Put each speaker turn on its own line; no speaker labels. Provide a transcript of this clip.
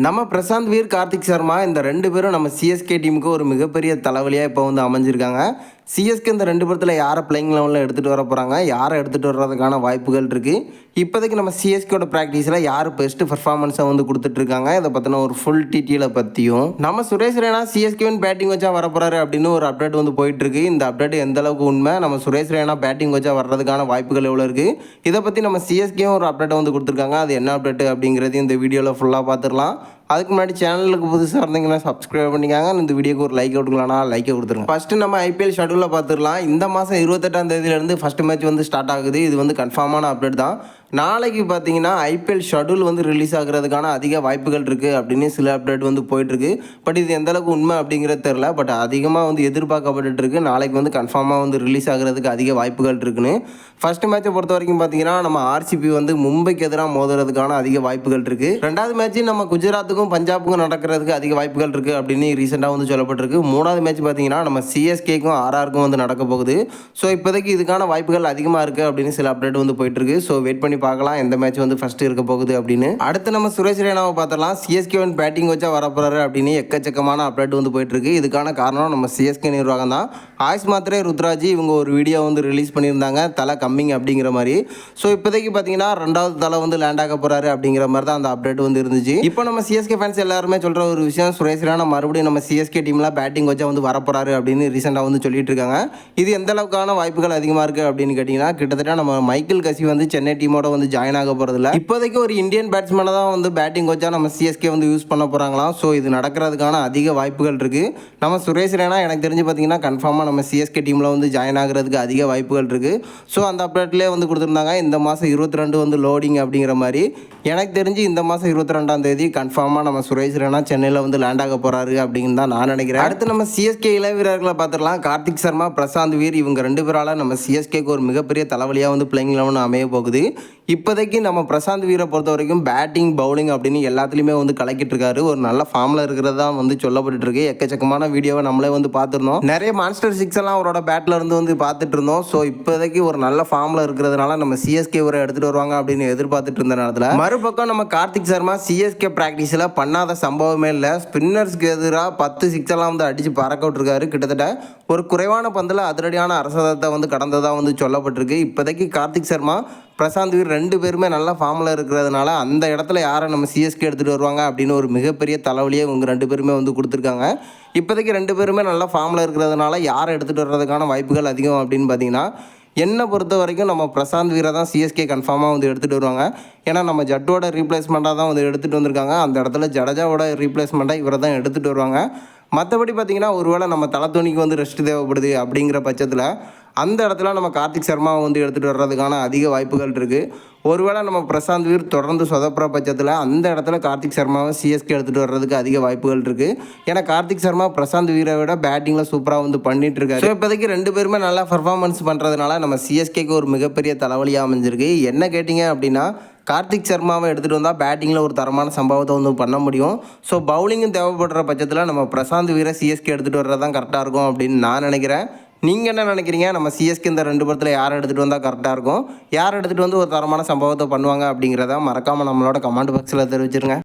நம்ம பிரசாந்த் வீர், கார்த்திக் சர்மா இந்த 2 பேரும் நம்ம சிஎஸ்கே டீமுக்கு ஒரு மிகப்பெரிய தலைவலியாக இப்போ வந்து அமைஞ்சிருக்காங்க. சிஎஸ்கே இந்த 2 பேர்த்தில் யாரை பிளேயிங் லெவலில் எடுத்துகிட்டு வர போகிறாங்க, யாரை எடுத்துகிட்டு வர்றதுக்கான வாய்ப்புகள் இருக்குது. இப்போதைக்கு நம்ம சிஎஸ்கேயோட ப்ராக்டிஸில் யார் பெஸ்ட்டு பர்ஃபார்மன்ஸை வந்து கொடுத்துட்ருக்காங்க, இதை பற்றின ஒரு ஃபுல் டீட்டெயிலை பற்றியும் நம்ம சுரேஷ் ரெய்னா சிஎஸ்கேவின் பேட்டிங் வச்சா வரப்போகிறாரு அப்படின்னு ஒரு அப்டேட் வந்து போயிட்டுருக்கு. இந்த அப்டேட் எந்த அளவுக்கு உண்மை, நம்ம சுரேஷ் ரெய்னா பேட்டிங் வச்சா வர்றதுக்கான வாய்ப்புகள் எவ்வளோ இருக்குது, இதை பற்றி நம்ம சிஎஸ்கேவும் ஒரு அப்டேட்டை வந்து கொடுத்துருக்காங்க. அது என்ன அப்டேட் அப்படிங்கிறது இந்த வீடியோவில் ஃபுல்லாக பார்த்துடலாம். அதுக்கு முன்னாடி சேனலுக்கு புதுசாக இருந்தீங்கன்னா சப்ஸ்கிரைப் பண்ணிக்காங்க. இந்த வீடியோக்கு ஒரு லைக் கொடுக்கலாம்னா லைக்கை கொடுத்துருங்க. ஃபஸ்ட்டு நம்ம ஐபிஎல் ஷெடியூலில் பார்த்துடலாம். இந்த மாதம் 28ஆம் தேதியிலேருந்து ஃபஸ்ட் மேட்ச் வந்து ஸ்டார்ட் ஆகுது. இது வந்து கன்ஃபார்மான அப்டேட் தான். நாளைக்கு பார்த்தீங்கன்னா ஐபிஎல் ஷெடியூல் வந்து ரிலீஸ் ஆகிறதுக்கான அதிக வாய்ப்புகள் இருக்குது அப்படின்னு சில அப்டேட் வந்து போயிட்டுருக்கு. பட் இது எந்தளவுக்கு உண்மை அப்படிங்கிறது தெரில. பட் அதிகமாக வந்து எதிர்பார்க்கப்பட்டுருக்கு. நாளைக்கு வந்து கன்ஃபார்மாக வந்து ரிலீஸ் ஆகிறதுக்கு அதிக வாய்ப்புகள் இருக்குன்னு. ஃபஸ்ட்டு மேட்சை பொறுத்த வரைக்கும் பார்த்தீங்கன்னா நம்ம ஆர்சிபி வந்து மும்பைக்கு எதிராக மோதுறதுக்கான அதிக வாய்ப்புகள் இருக்குது. ரெண்டாவது மேட்ச் நம்ம குஜராத்துக்கும் பஞ்சாபுக்கும் நடக்கிறதுக்கு அதிக வாய்ப்புகள் இருக்குது அப்படின்னு ரீசெண்டாக வந்து சொல்லப்பட்டிருக்கு. மூணாவது மேட்ச் பார்த்தீங்கன்னா நம்ம சிஎஸ்கேக்கும் ஆர்ஆருக்கும் வந்து நடக்க போகுது. ஸோ இப்போதைக்கு இதுக்கான வாய்ப்புகள் அதிகமாக இருக்குது அப்படின்னு சில அப்டேட் வந்து போயிட்டுருக்கு. ஸோ வெயிட் பண்ணி பார்க்கலாம் எந்த மேட்ச் வந்து ஃபர்ஸ்ட் இருக்க போகுது அப்படின்னு. அடுத்து நம்ம சுரேஷ் ரெய்னாவை பார்த்தலாம். சிஎஸ்கேவின் பேட்டிங் வச்சா வரப்போறாரு அப்படின்னு எக்கச்சக்கமான அப்டேட் வந்து போயிட்டு இருக்கு. இதுக்கான காரணம் நம்ம சிஎஸ்கே நிர்வாகம் தான். ஆயுஷ் மாத்ரே, ருத்ராஜி இவங்க ஒரு வீடியோ வந்து ரிலீஸ் பண்ணியிருந்தாங்க, தலை கம்மிங் அப்படிங்கிற மாதிரி. ஸோ இப்போதைக்கு பார்த்தீங்கன்னா 2வது தலை வந்து லேண்ட் ஆக போறாரு அப்படிங்கிற மாதிரி தான் அந்த அப்டேட் வந்து இருந்துச்சு. இப்போ நம்ம சிஎஸ்கே ஃபேன்ஸ் எல்லாருமே சொல்ற ஒரு விஷயம், சுரேஷ் ரெய்னா மறுபடியும் நம்ம சிஎஸ்கே டீம்ல பேட்டிங் வச்சா வந்து வரப்போறாரு அப்படின்னு ரீசெண்டாக வந்து சொல்லிட்டு இருக்காங்க. இது எந்த அளவுக்கான வாய்ப்புகள் அதிகமாக இருக்கு அப்படின்னு கேட்டிங்கன்னா, கிட்டத்தட்ட நம்ம மைக்கேல் கசி வந்து சென்னை டீமோட வந்து ஜாயின் ஆக போகிறதில்ல. இப்போதைக்கு ஒரு இந்தியன் பேட்ஸ்மேனை தான் வந்து பேட்டிங் வச்சா நம்ம சிஎஸ்கே வந்து யூஸ் பண்ண போகிறாங்களாம். ஸோ இது நடக்கிறதுக்கான அதிக வாய்ப்புகள் இருக்குது. நம்ம சுரேஷ் ரெய்னா எனக்கு தெரிஞ்சு பார்த்தீங்கன்னா கன்ஃபார்மாக நம்ம சிஎஸ்கே டீமில் வந்து ஜாயின் ஆகிறதுக்கு அதிக வாய்ப்புகள் இருக்குது. ஸோ அந்த அப்டேட்லேயே வந்து கொடுத்துருந்தாங்க இந்த மாதம் 22 வந்து லோடிங் அப்படிங்கிற மாதிரி. எனக்கு தெரிஞ்சு இந்த மாதம் 22ஆம் தேதி கன்ஃபார்மாக நம்ம சுரேஷ் ரெய்னா சென்னையில் வந்து லேண்ட் ஆக போகிறாரு அப்படின்னு தான் நான் நினைக்கிறேன். அடுத்து நம்ம சிஎஸ்கே இள வீரர்களை பார்த்துடலாம். கார்த்திக் சர்மா, பிரசாந்த் வீர் இவங்க 2 பேரால் நம்ம சிஎஸ்கேக்கு ஒரு மிகப்பெரிய தலைவலியாக வந்து பிளேயிங் லெவன் அமைய போகுது. இப்போதைக்கு நம்ம பிரசாந்த் வீரை பொறுத்த வரைக்கும் பேட்டிங், பவுலிங் அப்படின்னு எல்லாத்துலேயுமே வந்து கலக்கிட்டு இருக்காரு. ஒரு நல்ல ஃபார்மில் இருக்கிறது தான் வந்து சொல்லப்பட்டு இருக்கு. எக்கச்சக்கமான வீடியோவை நம்மளே வந்து பார்த்துருந்தோம். நிறைய மான்ஸ்டர் சிக்ஸ் எல்லாம் அவரோட பேட்டில் இருந்து வந்து பார்த்துட்டு இருந்தோம். ஸோ இப்போதைக்கு ஒரு நல்ல ஃபார்மில் இருக்கிறதுனால நம்ம சிஎஸ்கே வரை எடுத்துகிட்டு வருவாங்க அப்படின்னு எதிர்பார்த்துட்டு இருந்த நேரத்தில் மறுபக்கம் நம்ம கார்த்திக் சர்மா சிஎஸ்கே ப்ராக்டிஸில் பண்ணாத சம்பவமே இல்லை. ஸ்பின்னர்ஸ்க்கு எதிராக 10 சிக்ஸ் எல்லாம் வந்து அடித்து பறக்க விட்டுருக்காரு. கிட்டத்தட்ட ஒரு குறைவான பந்தில் அதிரடியான அரசதத்தை வந்து கடந்ததாக வந்து சொல்லப்பட்டிருக்கு. இப்போதைக்கு கார்த்திக் சர்மா, பிரசாந்த் வீர் 2 பேருமே நல்ல ஃபார்மில் இருக்கிறதுனால அந்த இடத்துல யாரை நம்ம சிஎஸ்கே எடுத்துகிட்டு வருவாங்க அப்படின்னு ஒரு மிகப்பெரிய தலைவலியை இவங்க 2 பேருமே வந்து கொடுத்துருக்காங்க. இப்போதைக்கு 2 பேருமே நல்ல ஃபார்மில் இருக்கிறதுனால யாரை எடுத்துகிட்டு வர்றதுக்கான வாய்ப்புகள் அதிகம் அப்படின்னு பார்த்தீங்கன்னா, என்னை பொறுத்த வரைக்கும் நம்ம பிரசாந்த் வீரை தான் சிஎஸ்கே கன்ஃபார்மாக வந்து எடுத்துகிட்டு வருவாங்க. ஏன்னா நம்ம ஜட்டோட ரீப்ளேஸ்மெண்ட்டாக தான் வந்து எடுத்துகிட்டு வந்திருக்காங்க. அந்த இடத்துல ஜடேஜாவோட ரீப்ளேஸ்மெண்ட்டாக இவரை தான் எடுத்துகிட்டு வருவாங்க. மற்றபடி பார்த்திங்கன்னா ஒருவேளை நம்ம தலத்தோனிக்கு வந்து ரெஸ்ட் தேவைப்படுது அப்படிங்கிற பட்சத்தில் அந்த இடத்துல நம்ம கார்த்திக் சர்மாவை வந்து எடுத்துகிட்டு வர்றதுக்கான அதிக வாய்ப்புகள் இருக்குது. ஒருவேளை நம்ம பிரசாந்த் வீர் தொடர்ந்து சொதப்புற பட்சத்தில் அந்த இடத்துல கார்த்திக் சர்மாவை சிஎஸ்கே எடுத்துகிட்டு வர்றதுக்கு அதிக வாய்ப்புகள் இருக்குது. ஏன்னா கார்த்திக் சர்மா பிரசாந்த் வீரை விட பேட்டிங்கில் சூப்பராக வந்து பண்ணிட்டு இருக்காரு. ஸோ இப்போதைக்கு 2 பேருமே நல்லா பர்ஃபார்மன்ஸ் பண்ணுறதுனால நம்ம சிஎஸ்கேக்கு ஒரு மிகப்பெரிய தலைவலியாக அமைஞ்சிருக்கு. என்ன கேட்டிங்க அப்படின்னா, கார்த்திக் சர்மாவை எடுத்துகிட்டு வந்தால் பேட்டிங்கில் ஒரு தரமான சம்பவத்தை வந்து பண்ண முடியும். ஸோ பவுலிங்கும் தேவைப்படுற பட்சத்தில் நம்ம பிரசாந்த் வீரை சிஎஸ்கே எடுத்துகிட்டு வர்றது தான் கரெக்டாக இருக்கும் அப்படின்னு நான் நினைக்கிறேன். நீங்கள் என்ன நினைக்கிறீங்க? நம்ம சிஎஸ்கே இந்த 2 பேர்த்தில் யார் எடுத்துகிட்டு வந்தால் கரெக்டாக இருக்கும், யார் எடுத்துகிட்டு வந்து ஒரு தரமான சம்பவத்தை பண்ணுவாங்க அப்படிங்கிறத மறக்காமல் நம்மளோட கமெண்ட் பாக்ஸில் தெரிவிச்சிருங்க.